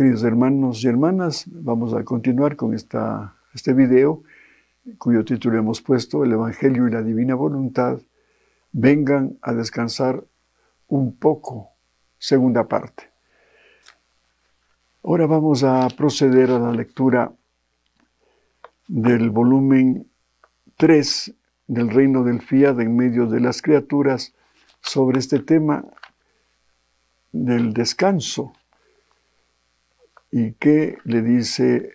Queridos hermanos y hermanas, vamos a continuar con este video, cuyo título hemos puesto, El Evangelio y la Divina Voluntad, vengan a descansar un poco, segunda parte. Ahora vamos a proceder a la lectura del volumen 3 del Reino del Fiat en medio de las criaturas sobre este tema del descanso. ¿Y qué le dice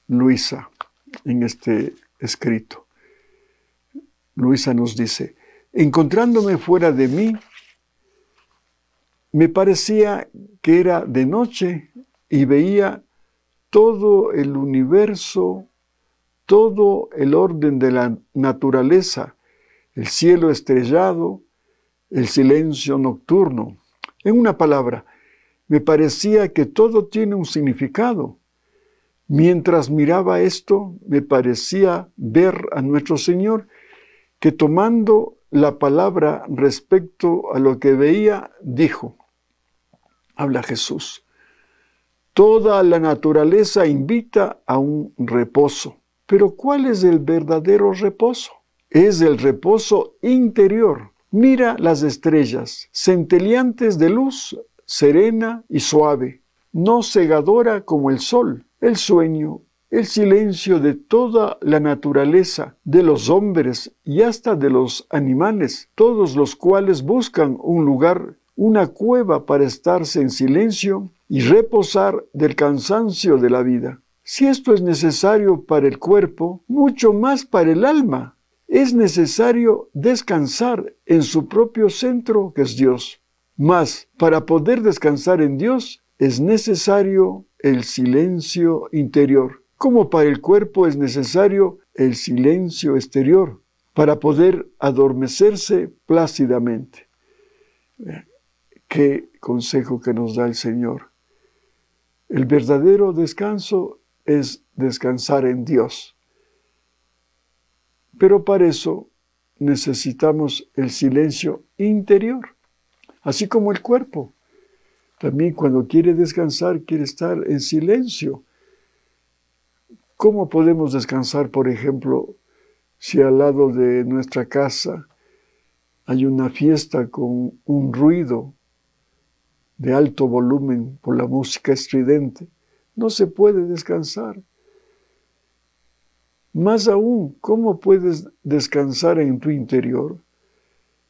Luisa en este escrito? Luisa nos dice: encontrándome fuera de mí, me parecía que era de noche y veía todo el universo, todo el orden de la naturaleza, el cielo estrellado, el silencio nocturno. En una palabra, me parecía que todo tiene un significado. Mientras miraba esto, me parecía ver a nuestro Señor que, tomando la palabra respecto a lo que veía, dijo, habla Jesús: toda la naturaleza invita a un reposo. Pero ¿cuál es el verdadero reposo? Es el reposo interior. Mira las estrellas, centelleantes de luz, serena y suave, no cegadora como el sol. El sueño, el silencio de toda la naturaleza, de los hombres y hasta de los animales, todos los cuales buscan un lugar, una cueva para estarse en silencio y reposar del cansancio de la vida. Si esto es necesario para el cuerpo, mucho más para el alma. Es necesario descansar en su propio centro, que es Dios. Mas, para poder descansar en Dios, es necesario el silencio interior. Como para el cuerpo es necesario el silencio exterior, para poder adormecerse plácidamente. Qué consejo que nos da el Señor. El verdadero descanso es descansar en Dios. Pero para eso necesitamos el silencio interior, así como el cuerpo. También cuando quiere descansar, quiere estar en silencio. ¿Cómo podemos descansar, por ejemplo, si al lado de nuestra casa hay una fiesta con un ruido de alto volumen por la música estridente? No se puede descansar. Más aún, ¿cómo puedes descansar en tu interior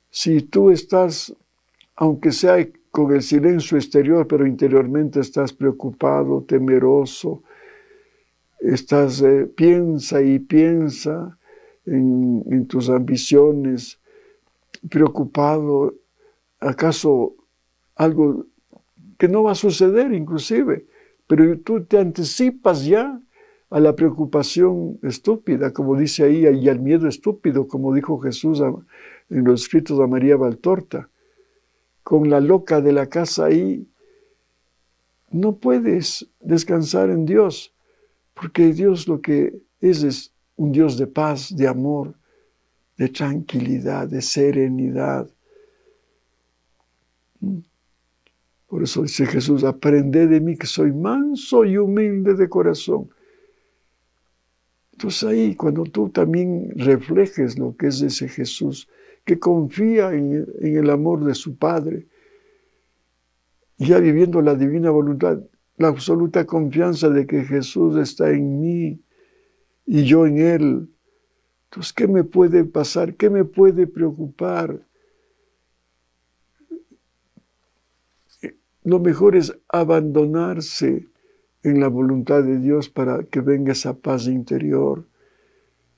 si tú estás, aunque sea con el silencio exterior, pero interiormente estás preocupado, temeroso, estás, piensa y piensa en tus ambiciones, preocupado, acaso algo que no va a suceder inclusive, pero tú te anticipas ya a la preocupación estúpida, como dice ahí, y al miedo estúpido, como dijo Jesús en los escritos de María Valtorta. Con la loca de la casa ahí, no puedes descansar en Dios, porque Dios lo que es un Dios de paz, de amor, de tranquilidad, de serenidad. Por eso dice Jesús: aprended de mí que soy manso y humilde de corazón. Entonces ahí, cuando tú también reflejes lo que es ese Jesús, que confía en el amor de su Padre, ya viviendo la divina voluntad, la absoluta confianza de que Jesús está en mí y yo en Él. Entonces, ¿qué me puede pasar? ¿Qué me puede preocupar? Lo mejor es abandonarse en la voluntad de Dios para que venga esa paz interior.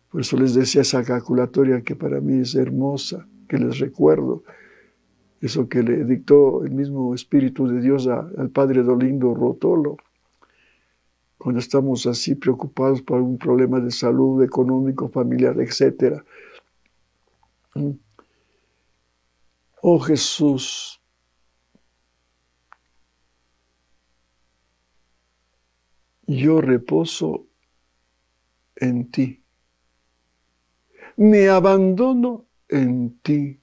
Por eso les decía esa calculatoria que para mí es hermosa, que les recuerdo. Eso que le dictó el mismo Espíritu de Dios al Padre Dolindo Rotolo. Cuando estamos así preocupados por un problema de salud, económico, familiar, etc. Oh Jesús, yo reposo en ti. Me abandono en ti.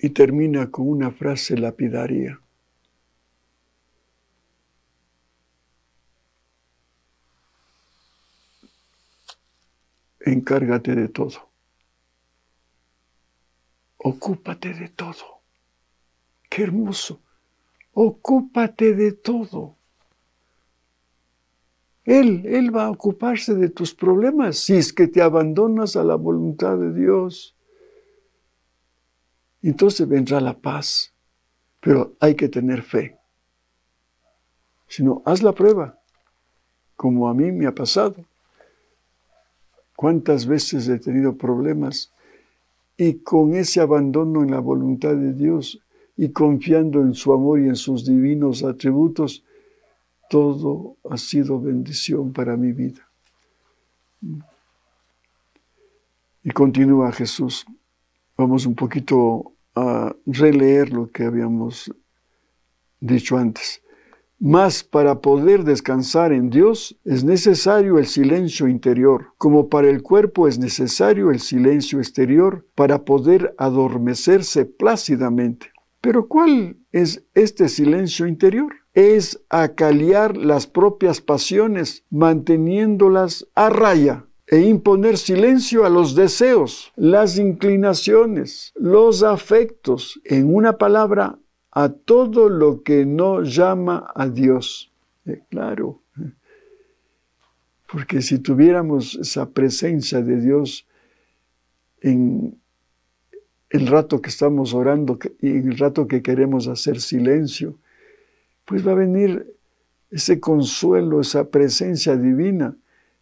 y termina con una frase lapidaria. Encárgate de todo. Ocúpate de todo. ¡Qué hermoso! Ocúpate de todo. Él va a ocuparse de tus problemas si es que te abandonas a la voluntad de Dios. Entonces vendrá la paz, pero hay que tener fe. Si no, haz la prueba, como a mí me ha pasado. ¿Cuántas veces he tenido problemas? Y con ese abandono en la voluntad de Dios y confiando en su amor y en sus divinos atributos, todo ha sido bendición para mi vida. Y continúa Jesús. Vamos un poquito a releer lo que habíamos dicho antes. Mas para poder descansar en Dios es necesario el silencio interior, como para el cuerpo es necesario el silencio exterior para poder adormecerse plácidamente. Pero ¿cuál es este silencio interior? Es acallar las propias pasiones, manteniéndolas a raya, e imponer silencio a los deseos, las inclinaciones, los afectos, en una palabra, a todo lo que no llama a Dios. Claro, porque si tuviéramos esa presencia de Dios en el rato que estamos orando y en el rato que queremos hacer silencio, pues va a venir ese consuelo, esa presencia divina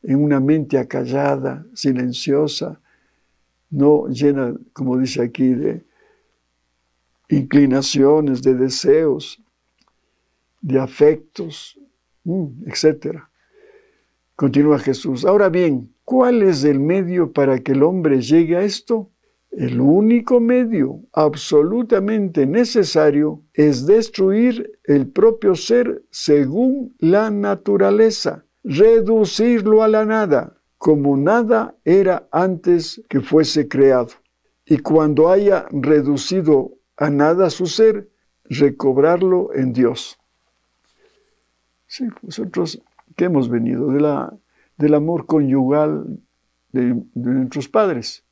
en una mente acallada, silenciosa, no llena, como dice aquí, de inclinaciones, de deseos, de afectos, etc. Continúa Jesús. Ahora bien, ¿cuál es el medio para que el hombre llegue a esto? El único medio absolutamente necesario es destruir el propio ser según la naturaleza, reducirlo a la nada, como nada era antes que fuese creado. Y cuando haya reducido a nada su ser, recobrarlo en Dios. Sí, nosotros que hemos venido del amor conyugal de nuestros padres.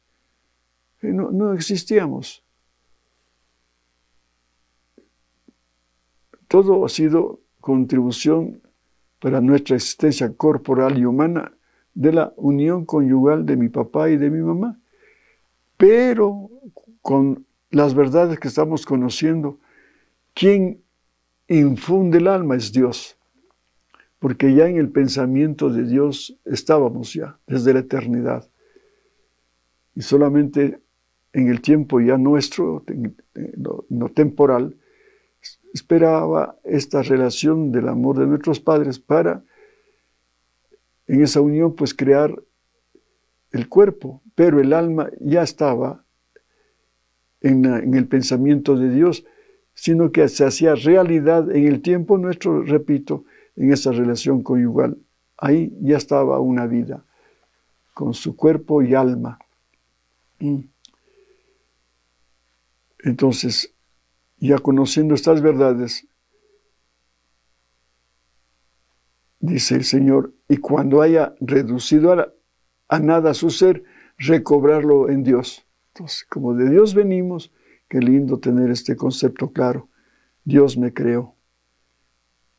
No existíamos. Todo ha sido contribución para nuestra existencia corporal y humana de la unión conyugal de mi papá y de mi mamá. Pero con las verdades que estamos conociendo, quien infunde el alma es Dios. Porque ya en el pensamiento de Dios estábamos ya, desde la eternidad. Y solamente en el tiempo ya nuestro, no temporal, esperaba esta relación del amor de nuestros padres para, en esa unión, pues crear el cuerpo. Pero el alma ya estaba en el pensamiento de Dios, sino que se hacía realidad en el tiempo nuestro, repito, en esa relación conyugal. Ahí ya estaba una vida, con su cuerpo y alma. Entonces, ya conociendo estas verdades, dice el Señor, y cuando haya reducido a nada su ser, recobrarlo en Dios. Entonces, como de Dios venimos, qué lindo tener este concepto claro. Dios me creó.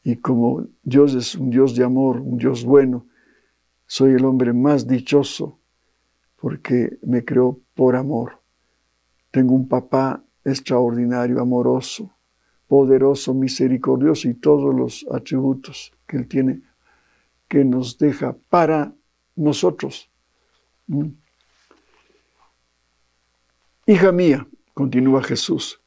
Y como Dios es un Dios de amor, un Dios bueno, soy el hombre más dichoso porque me creó por amor. Tengo un papá extraordinario, amoroso, poderoso, misericordioso y todos los atributos que Él tiene, que nos deja para nosotros. Hija mía, continúa Jesús,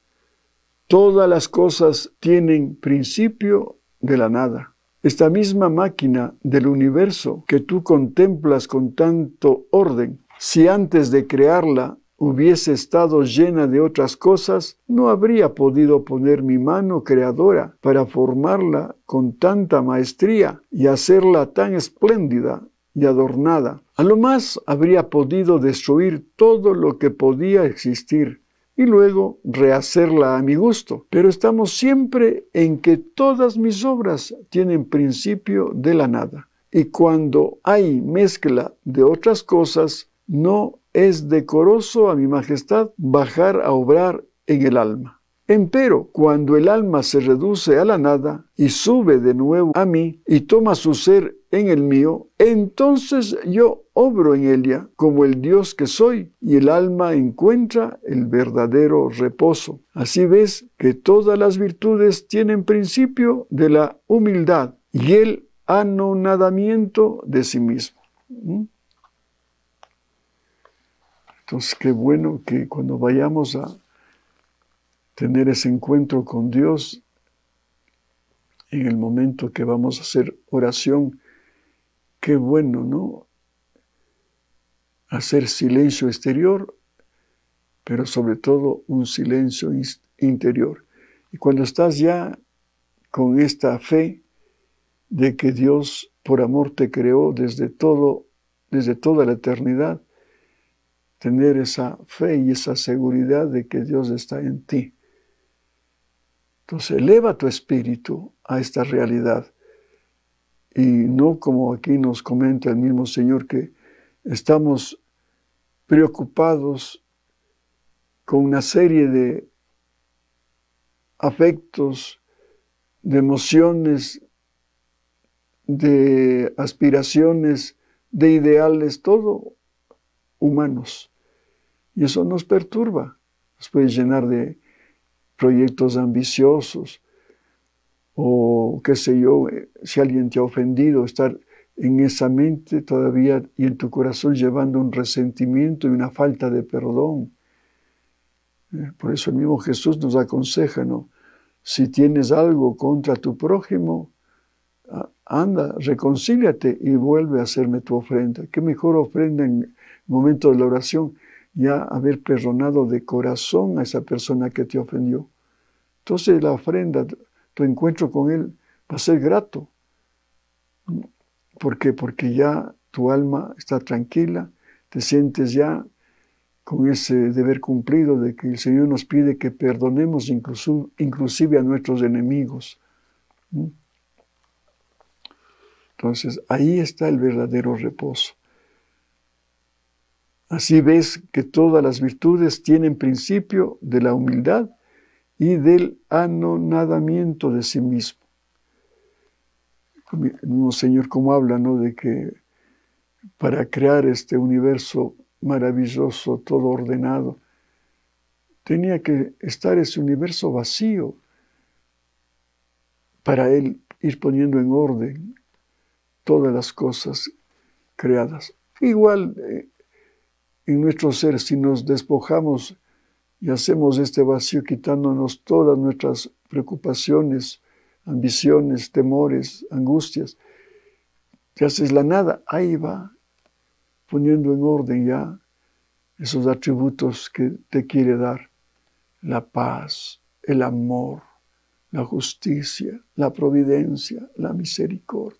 todas las cosas tienen principio de la nada. Esta misma máquina del universo que tú contemplas con tanto orden, si antes de crearla hubiese estado llena de otras cosas, no habría podido poner mi mano creadora para formarla con tanta maestría y hacerla tan espléndida y adornada. A lo más habría podido destruir todo lo que podía existir. y luego rehacerla a mi gusto. Pero estamos siempre en que todas mis obras tienen principio de la nada. Y cuando hay mezcla de otras cosas, no es decoroso a mi majestad bajar a obrar en el alma. Empero, cuando el alma se reduce a la nada y sube de nuevo a mí y toma su ser en el mío, entonces yo obro en ella como el Dios que soy y el alma encuentra el verdadero reposo. Así ves que todas las virtudes tienen principio de la humildad y el anonadamiento de sí mismo. Entonces, qué bueno que cuando vayamos a tener ese encuentro con Dios, en el momento que vamos a hacer oración, qué bueno, ¿no? Hacer silencio exterior, pero sobre todo un silencio interior. Y cuando estás ya con esta fe de que Dios por amor te creó desde toda la eternidad, tener esa fe y esa seguridad de que Dios está en ti. Entonces, eleva tu espíritu a esta realidad. Y no como aquí nos comenta el mismo Señor, que estamos preocupados con una serie de afectos, de emociones, de aspiraciones, de ideales, todo humanos. Y eso nos perturba, nos puede llenar de proyectos ambiciosos, o qué sé yo, si alguien te ha ofendido, estar en esa mente todavía y en tu corazón llevando un resentimiento y una falta de perdón. Por eso el mismo Jesús nos aconseja, ¿no? Si tienes algo contra tu prójimo, anda, reconcíliate y vuelve a hacerme tu ofrenda. ¿Qué mejor ofrenda en el momento de la oración? Ya haber perdonado de corazón a esa persona que te ofendió. Entonces la ofrenda, tu encuentro con Él va a ser grato. ¿Por qué? Porque ya tu alma está tranquila, te sientes ya con ese deber cumplido de que el Señor nos pide que perdonemos inclusive a nuestros enemigos. Entonces ahí está el verdadero reposo. Así ves que todas las virtudes tienen principio de la humildad y del anonadamiento de sí mismo. El mismo Señor como habla, ¿no? De que para crear este universo maravilloso, todo ordenado, tenía que estar ese universo vacío para Él ir poniendo en orden todas las cosas creadas. Igual en nuestro ser, si nos despojamos y hacemos este vacío quitándonos todas nuestras preocupaciones, ambiciones, temores, angustias, te haces la nada, ahí va, poniendo en orden ya esos atributos que te quiere dar: la paz, el amor, la justicia, la providencia, la misericordia.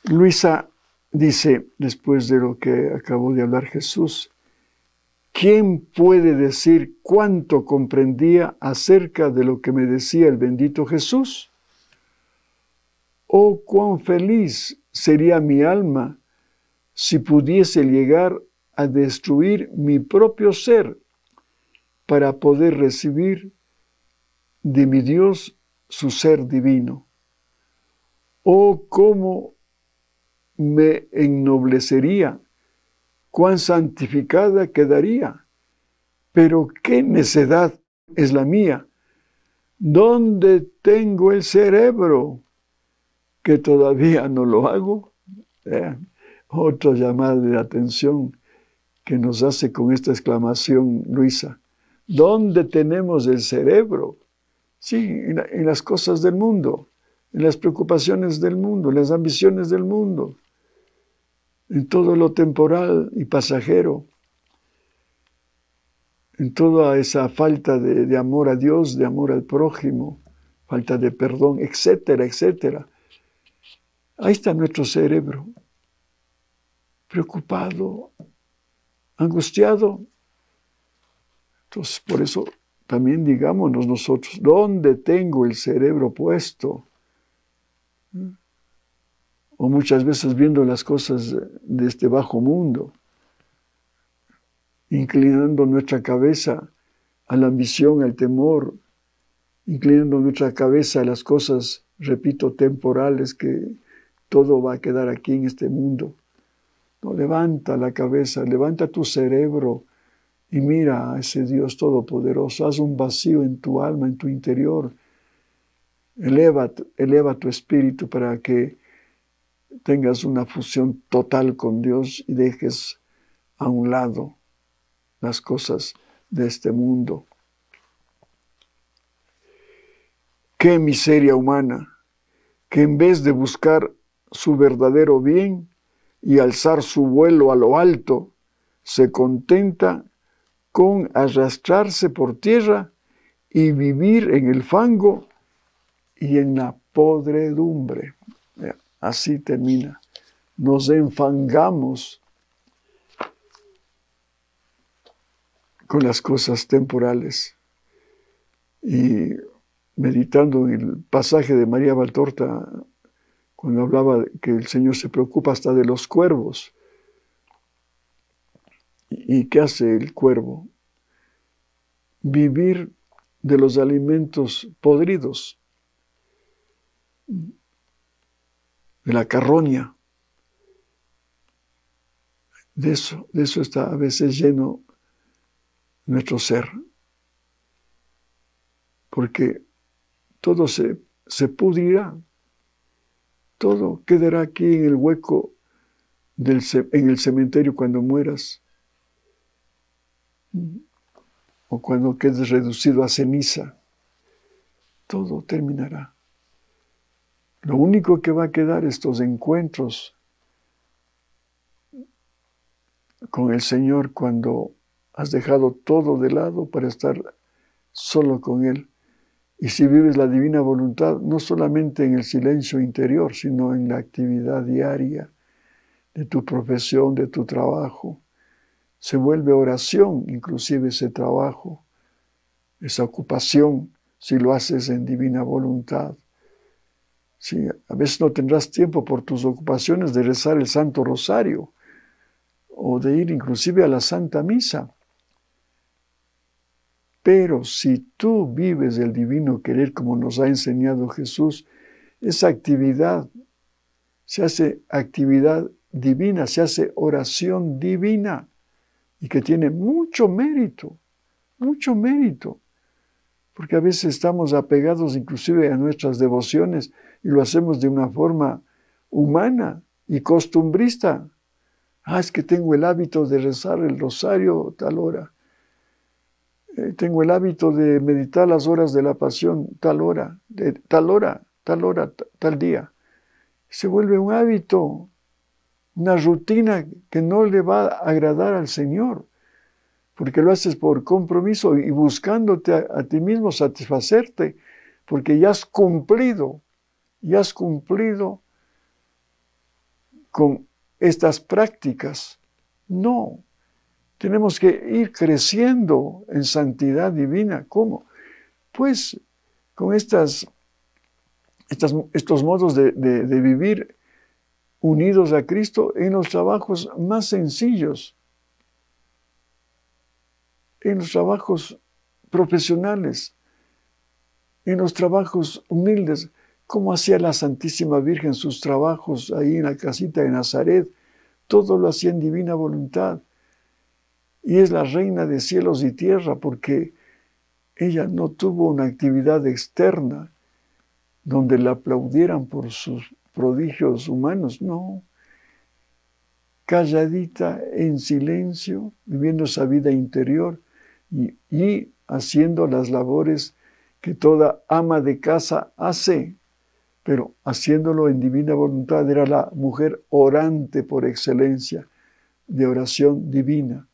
Luisa dice, después de lo que acabó de hablar Jesús, ¿quién puede decir cuánto comprendía acerca de lo que me decía el bendito Jesús? Oh, cuán feliz sería mi alma si pudiese llegar a destruir mi propio ser para poder recibir de mi Dios su ser divino. Oh, cómo me ennoblecería, cuán santificada quedaría. Pero qué necedad es la mía. ¿Dónde tengo el cerebro que todavía no lo hago? Otra llamada de atención que nos hace con esta exclamación Luisa. ¿Dónde tenemos el cerebro? Sí, en las cosas del mundo, en las preocupaciones del mundo, en las ambiciones del mundo, en todo lo temporal y pasajero, en toda esa falta de amor a Dios, de amor al prójimo, falta de perdón, etcétera, etcétera. Ahí está nuestro cerebro, preocupado, angustiado. Entonces, por eso también digámonos nosotros, ¿dónde tengo el cerebro puesto? O muchas veces viendo las cosas de este bajo mundo, inclinando nuestra cabeza a la ambición, al temor, inclinando nuestra cabeza a las cosas, repito, temporales, que todo va a quedar aquí en este mundo. No, levanta la cabeza, levanta tu cerebro y mira a ese Dios todopoderoso. Haz un vacío en tu alma, en tu interior. Eleva tu espíritu para que tengas una fusión total con Dios y dejes a un lado las cosas de este mundo. Qué miseria humana, que en vez de buscar su verdadero bien y alzar su vuelo a lo alto, se contenta con arrastrarse por tierra y vivir en el fango y en la podredumbre. Así termina. Nos enfangamos con las cosas temporales. Y meditando en el pasaje de María Valtorta, cuando hablaba que el Señor se preocupa hasta de los cuervos. ¿Y qué hace el cuervo? Vivir de los alimentos podridos, de la carroña. De eso está a veces lleno nuestro ser. Porque todo se pudrirá. Todo quedará aquí en el hueco en el cementerio cuando mueras. O cuando quedes reducido a ceniza. Todo terminará. Lo único que va a quedar es estos encuentros con el Señor cuando has dejado todo de lado para estar solo con Él. Y si vives la divina voluntad, no solamente en el silencio interior, sino en la actividad diaria de tu profesión, de tu trabajo, se vuelve oración, inclusive ese trabajo, esa ocupación, si lo haces en divina voluntad. Sí, a veces no tendrás tiempo por tus ocupaciones de rezar el Santo Rosario o de ir inclusive a la Santa Misa. Pero si tú vives el divino querer como nos ha enseñado Jesús, esa actividad se hace actividad divina, se hace oración divina y que tiene mucho mérito, porque a veces estamos apegados inclusive a nuestras devociones y lo hacemos de una forma humana y costumbrista. Es que tengo el hábito de rezar el rosario tal hora. Tengo el hábito de meditar las horas de la pasión tal hora, tal día. Se vuelve un hábito, una rutina que no le va a agradar al Señor, porque lo haces por compromiso y buscándote a ti mismo satisfacerte, porque ya has cumplido con estas prácticas. No. Tenemos que ir creciendo en santidad divina. ¿Cómo? Pues con estos modos de vivir unidos a Cristo en los trabajos más sencillos, en los trabajos profesionales, en los trabajos humildes, como hacía la Santísima Virgen sus trabajos ahí en la casita de Nazaret. Todo lo hacía en divina voluntad. Y es la reina de cielos y tierra porque ella no tuvo una actividad externa donde la aplaudieran por sus prodigios humanos, no. Calladita, en silencio, viviendo esa vida interior y haciendo las labores que toda ama de casa hace, pero haciéndolo en divina voluntad. Era la mujer orante por excelencia, de oración divina.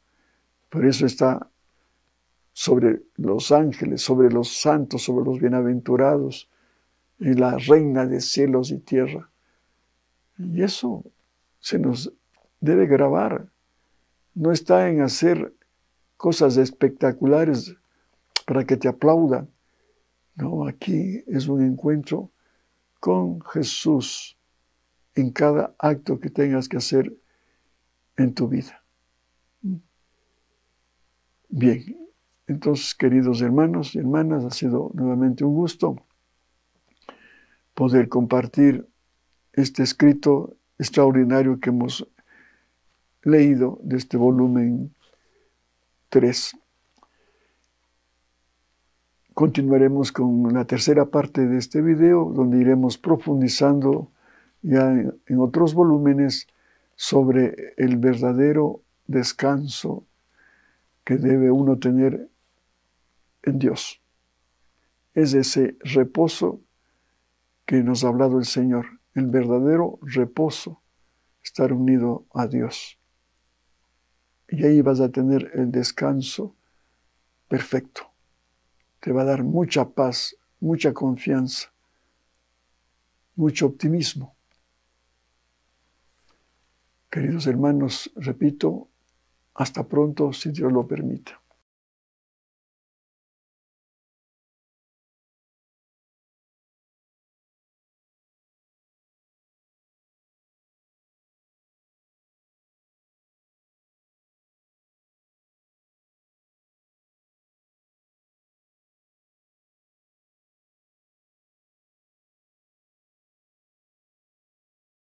Por eso está sobre los ángeles, sobre los santos, sobre los bienaventurados, y la reina de cielos y tierra. Y eso se nos debe grabar no está en hacer cosas espectaculares para que te aplaudan. No, aquí es un encuentro con Jesús en cada acto que tengas que hacer en tu vida. Bien, entonces, queridos hermanos y hermanas, ha sido nuevamente un gusto poder compartir este escrito extraordinario que hemos leído de este volumen 3. Continuaremos con la tercera parte de este video, donde iremos profundizando ya en otros volúmenes sobre el verdadero descanso que debe uno tener en Dios. Es ese reposo que nos ha hablado el Señor, el verdadero reposo, estar unido a Dios. Y ahí vas a tener el descanso perfecto. Te va a dar mucha paz, mucha confianza, mucho optimismo. Queridos hermanos, repito, hasta pronto si Dios lo permite.